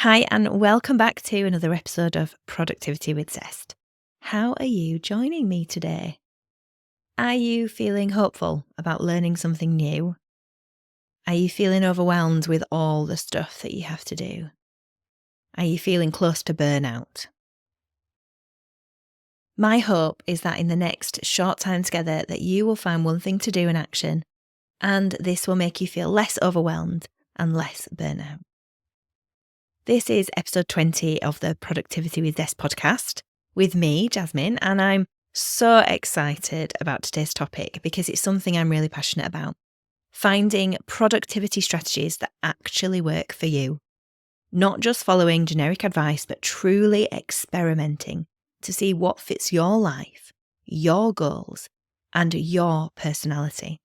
Hi, and welcome back to another episode of Productivity with Zest. How are you joining me today? Are you feeling hopeful about learning something new? Are you feeling overwhelmed with all the stuff that you have to do? Are you feeling close to burnout? My hope is that in the next short time together that you will find one thing to do in action, and this will make you feel less overwhelmed and less burnout. This is episode 20 of the Productivity with Zest podcast with me, Jasmine, and I'm so excited about today's topic because it's something I'm really passionate about. Finding productivity strategies that actually work for you. Not just following generic advice, but truly experimenting to see what fits your life, your goals, and your personality.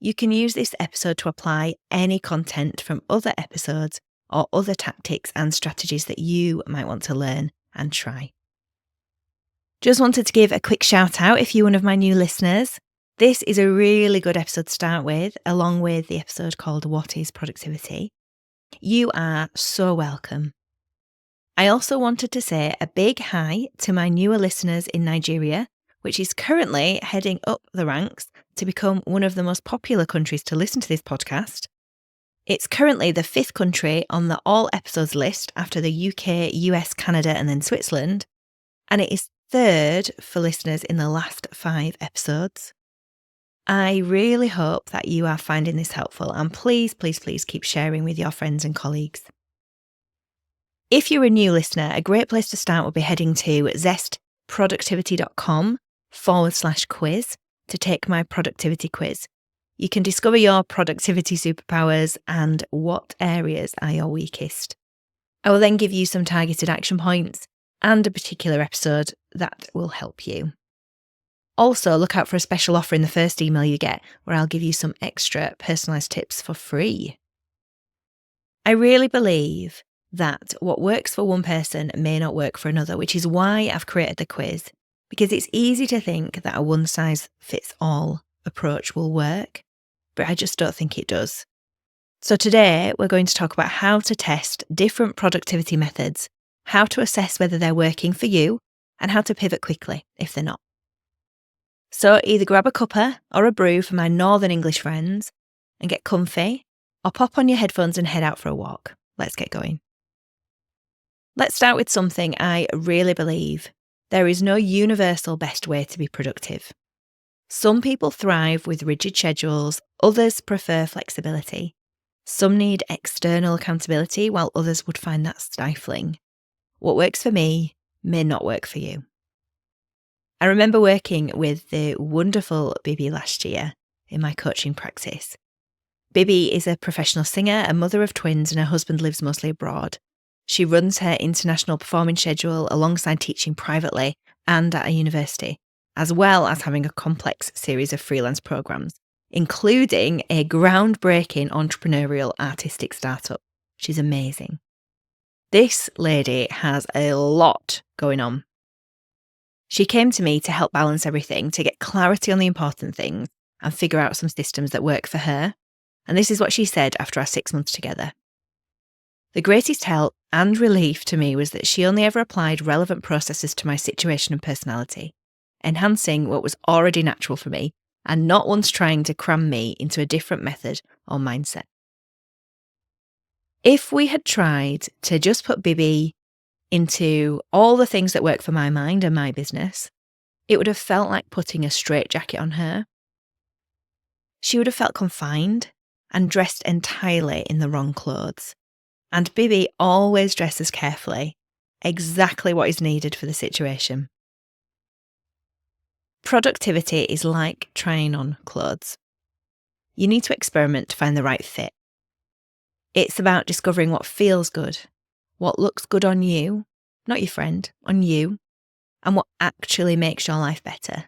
You can use this episode to apply any content from other episodes or other tactics and strategies that you might want to learn and try. Just wanted to give a quick shout out if you're one of my new listeners. This is a really good episode to start with, along with the episode called What is Productivity? You are so welcome. I also wanted to say a big hi to my newer listeners in Nigeria, which is currently heading up the ranks to become one of the most popular countries to listen to this podcast. It's currently the 5th country on the all episodes list after the UK, US, Canada, and then Switzerland. And it is 3rd for listeners in the last 5 episodes. I really hope that you are finding this helpful, and please keep sharing with your friends and colleagues. If you're a new listener, a great place to start would be heading to zestproductivity.com/quiz to take my productivity quiz. You can discover your productivity superpowers and what areas are your weakest. I will then give you some targeted action points and a particular episode that will help you. Also, look out for a special offer in the first email you get where I'll give you some extra personalised tips for free. I really believe that what works for one person may not work for another, which is why I've created the quiz, because it's easy to think that a one-size-fits-all approach will work, but I just don't think it does. So today we're going to talk about how to test different productivity methods, how to assess whether they're working for you, and how to pivot quickly if they're not. So either grab a cuppa or a brew for my Northern English friends and get comfy, or pop on your headphones and head out for a walk. Let's get going. Let's start with something I really believe. There is no universal best way to be productive. Some people thrive with rigid schedules, others prefer flexibility. Some need external accountability, while others would find that stifling. What works for me may not work for you. I remember working with the wonderful Bibi last year in my coaching practice. Bibi is a professional singer, a mother of twins, and her husband lives mostly abroad. She runs her international performing schedule alongside teaching privately and at a university, as well as having a complex series of freelance programs, including a groundbreaking entrepreneurial artistic startup. She's amazing. This lady has a lot going on. She came to me to help balance everything, to get clarity on the important things and figure out some systems that work for her. And this is what she said after our 6 months together. The greatest help and relief to me was that she only ever applied relevant processes to my situation and personality, enhancing what was already natural for me and not once trying to cram me into a different method or mindset. If we had tried to just put Bibi into all the things that work for my mind and my business, it would have felt like putting a straitjacket on her. She would have felt confined and dressed entirely in the wrong clothes. And Bibi always dresses carefully, exactly what is needed for the situation. Productivity is like trying on clothes. You need to experiment to find the right fit. It's about discovering what feels good, what looks good on you, not your friend, on you, and what actually makes your life better.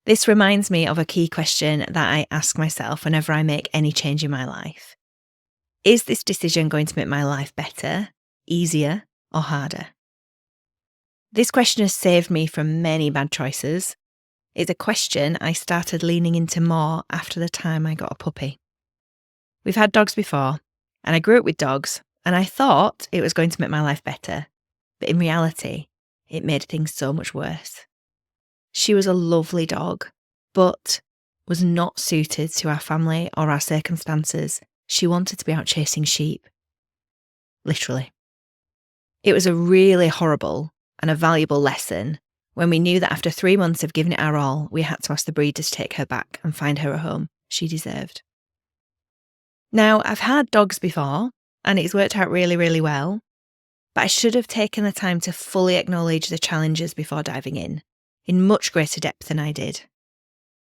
This reminds me of a key question that I ask myself whenever I make any change in my life. Is this decision going to make my life better, easier, or harder? This question has saved me from many bad choices. It's a question I started leaning into more after the time I got a puppy. We've had dogs before, And I grew up with dogs, and I thought it was going to make my life better. But in reality, it made things so much worse. She was a lovely dog, but was not suited to our family or our circumstances. She wanted to be out chasing sheep. Literally. It was a really horrible and a valuable lesson when we knew that after 3 months of giving it our all, we had to ask the breeder to take her back and find her a home she deserved. Now, I've had dogs before, and it's worked out really, really well, but I should have taken the time to fully acknowledge the challenges before diving in much greater depth than I did.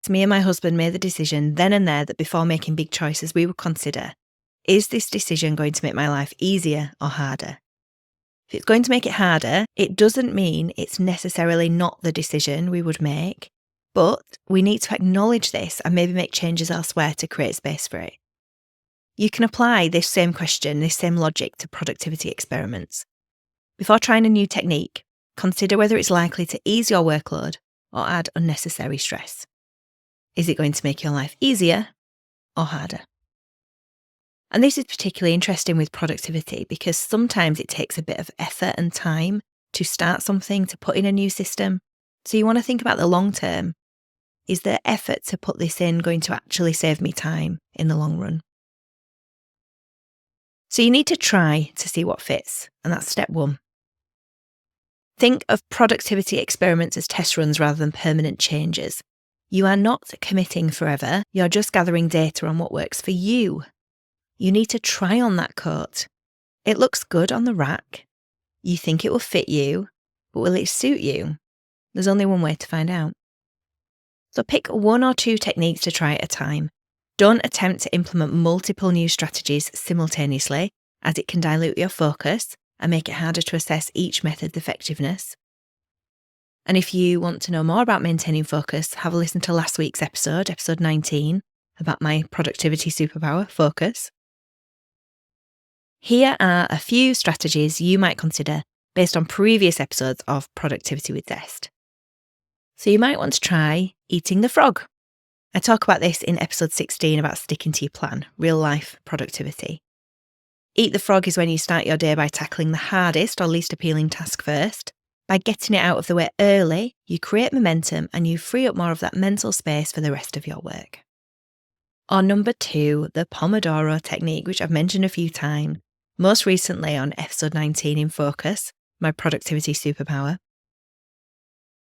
So me and my husband made the decision then and there that before making big choices, we would consider, is this decision going to make my life easier or harder? If it's going to make it harder, it doesn't mean it's necessarily not the decision we would make, but we need to acknowledge this and maybe make changes elsewhere to create space for it. You can apply this same question, this same logic to productivity experiments. Before trying a new technique, consider whether it's likely to ease your workload or add unnecessary stress. Is it going to make your life easier or harder? And this is particularly interesting with productivity because sometimes it takes a bit of effort and time to start something, to put in a new system. So you want to think about the long term. Is the effort to put this in going to actually save me time in the long run? So you need to try to see what fits, and that's step 1. Think of productivity experiments as test runs rather than permanent changes. You are not committing forever, you're just gathering data on what works for you. You need to try on that coat. It looks good on the rack. You think it will fit you, but will it suit you? There's only one way to find out. So pick 1 or 2 techniques to try at a time. Don't attempt to implement multiple new strategies simultaneously, as it can dilute your focus and make it harder to assess each method's effectiveness. And if you want to know more about maintaining focus, have a listen to last week's episode 19, about my productivity superpower, focus. Here are a few strategies you might consider based on previous episodes of Productivity with Zest. So you might want to try eating the frog. I talk about this in episode 16 about sticking to your plan, real life productivity. Eat the frog is when you start your day by tackling the hardest or least appealing task first. By getting it out of the way early, you create momentum and you free up more of that mental space for the rest of your work. Or number 2, the Pomodoro technique, which I've mentioned a few times, most recently on episode 19 in Focus, my productivity superpower.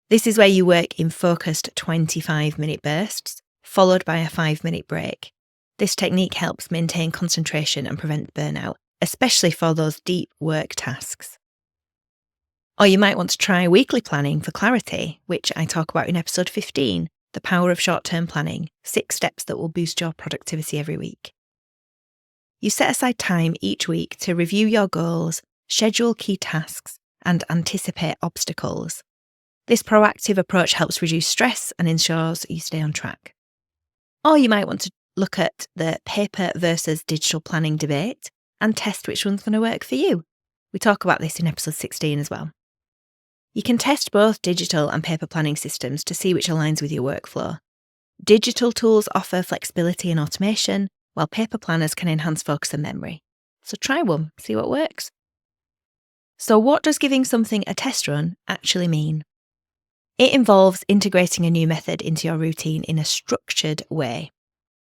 This is where you work in focused 25-minute bursts, followed by a 5-minute break. This technique helps maintain concentration and prevent burnout, especially for those deep work tasks. Or you might want to try weekly planning for clarity, which I talk about in episode 15, the power of short-term planning, 6 steps that will boost your productivity every week. You set aside time each week to review your goals, schedule key tasks, and anticipate obstacles. This proactive approach helps reduce stress and ensures you stay on track. Or you might want to look at the paper versus digital planning debate and test which one's going to work for you. We talk about this in episode 16 as well. You can test both digital and paper planning systems to see which aligns with your workflow. Digital tools offer flexibility and automation, while paper planners can enhance focus and memory. So try one, see what works. So what does giving something a test run actually mean? It involves integrating a new method into your routine in a structured way,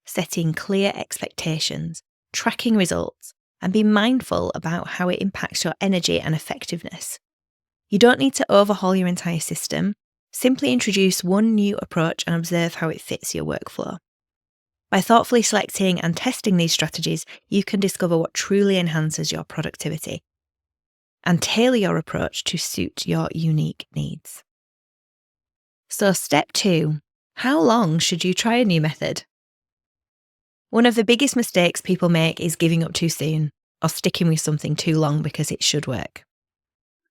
setting clear expectations, tracking results, and being mindful about how it impacts your energy and effectiveness. You don't need to overhaul your entire system. Simply introduce one new approach and observe how it fits your workflow. By thoughtfully selecting and testing these strategies, you can discover what truly enhances your productivity and tailor your approach to suit your unique needs. So step 2, how long should you try a new method? One of the biggest mistakes people make is giving up too soon or sticking with something too long because it should work.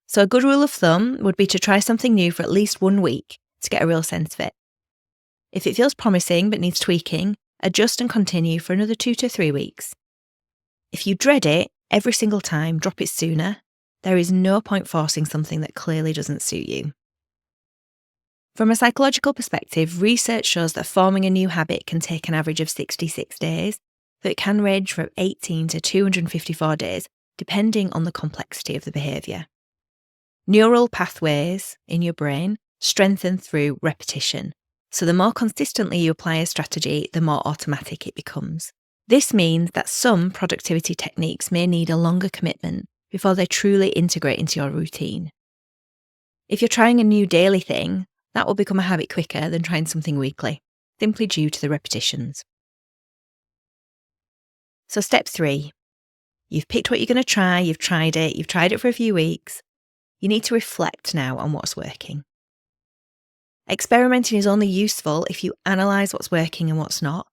So a good rule of thumb would be to try something new for at least 1 week to get a real sense of it. If it feels promising but needs tweaking, adjust and continue for another 2 to 3 weeks. If you dread it every single time, drop it sooner. There is no point forcing something that clearly doesn't suit you. From a psychological perspective, research shows that forming a new habit can take an average of 66 days, so it can range from 18 to 254 days, depending on the complexity of the behaviour. Neural pathways in your brain strengthen through repetition, so the more consistently you apply a strategy, the more automatic it becomes. This means that some productivity techniques may need a longer commitment before they truly integrate into your routine. If you're trying a new daily thing, that will become a habit quicker than trying something weekly, simply due to the repetitions. So step 3, you've picked what you're going to try, you've tried it for a few weeks. You need to reflect now on what's working. Experimenting is only useful if you analyse what's working and what's not.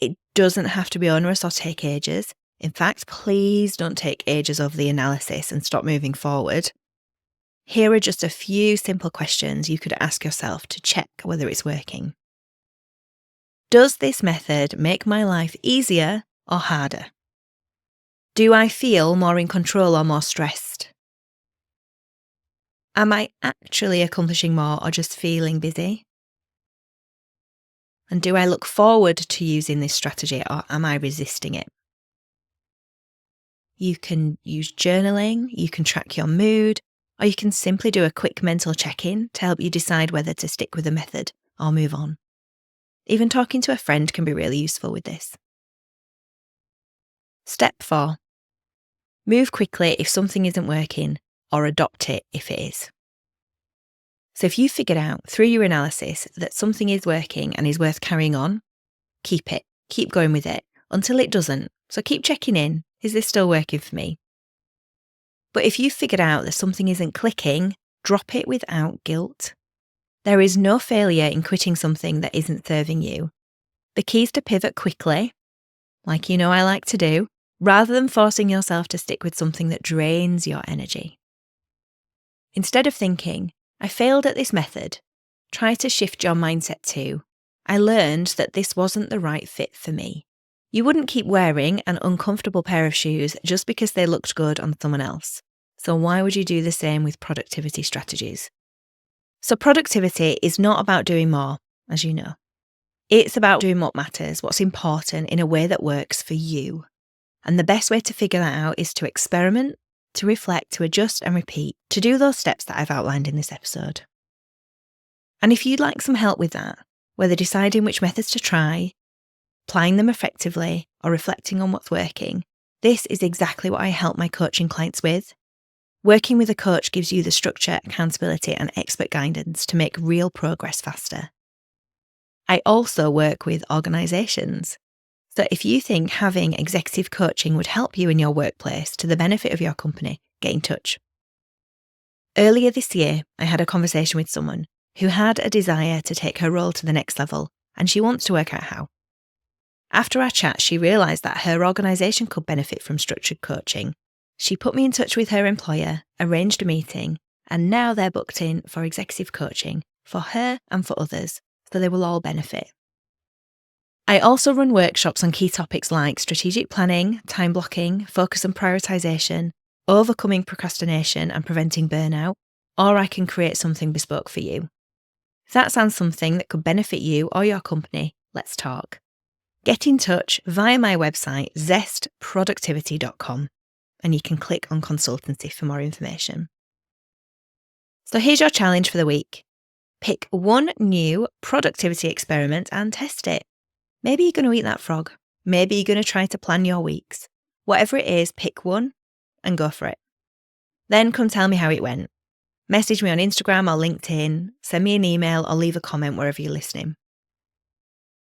It doesn't have to be onerous or take ages. In fact, please don't take ages over the analysis and stop moving forward. Here are just a few simple questions you could ask yourself to check whether it's working. Does this method make my life easier or harder? Do I feel more in control or more stressed? Am I actually accomplishing more or just feeling busy? And do I look forward to using this strategy or am I resisting it? You can use journaling, you can track your mood, or you can simply do a quick mental check-in to help you decide whether to stick with the method or move on. Even talking to a friend can be really useful with this. Step 4. Move quickly if something isn't working, or adopt it if it is. So if you figured out through your analysis that something is working and is worth carrying on, keep it, keep going with it until it doesn't. So keep checking in, is this still working for me? But if you figured out that something isn't clicking, drop it without guilt. There is no failure in quitting something that isn't serving you. The key is to pivot quickly, like I like to do, rather than forcing yourself to stick with something that drains your energy. Instead of thinking, I failed at this method, try to shift your mindset to, I learned that this wasn't the right fit for me. You wouldn't keep wearing an uncomfortable pair of shoes just because they looked good on someone else. So why would you do the same with productivity strategies? So productivity is not about doing more, as you know. It's about doing what matters, what's important in a way that works for you. And the best way to figure that out is to experiment, to reflect, to adjust and repeat, to do those steps that I've outlined in this episode. And if you'd like some help with that, whether deciding which methods to try, applying them effectively, or reflecting on what's working, this is exactly what I help my coaching clients with. Working with a coach gives you the structure, accountability, and expert guidance to make real progress faster. I also work with organisations. So if you think having executive coaching would help you in your workplace to the benefit of your company, get in touch. Earlier this year, I had a conversation with someone who had a desire to take her role to the next level, and she wants to work out how. After our chat, she realised that her organisation could benefit from structured coaching. She put me in touch with her employer, arranged a meeting, and now they're booked in for executive coaching for her and for others, so they will all benefit. I also run workshops on key topics like strategic planning, time blocking, focus and prioritisation, overcoming procrastination and preventing burnout, or I can create something bespoke for you. If that sounds something that could benefit you or your company, let's talk. Get in touch via my website, zestproductivity.com, and you can click on consultancy for more information. So here's your challenge for the week. Pick one new productivity experiment and test it. Maybe you're going to eat that frog. Maybe you're going to try to plan your weeks. Whatever it is, pick one and go for it. Then come tell me how it went. Message me on Instagram or LinkedIn, send me an email or leave a comment wherever you're listening.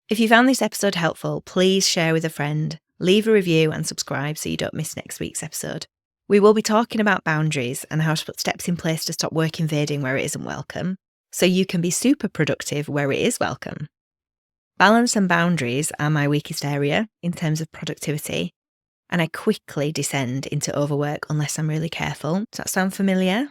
If you found this episode helpful, please share with a friend, leave a review and subscribe so you don't miss next week's episode. We will be talking about boundaries and how to put steps in place to stop work invading where it isn't welcome, so you can be super productive where it is welcome. Balance and boundaries are my weakest area in terms of productivity, and I quickly descend into overwork unless I'm really careful. Does that sound familiar?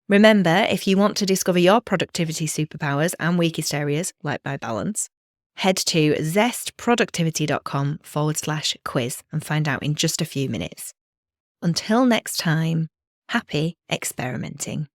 Remember, if you want to discover your productivity superpowers and weakest areas, like my balance, head to zestproductivity.com/quiz and find out in just a few minutes. Until next time, happy experimenting.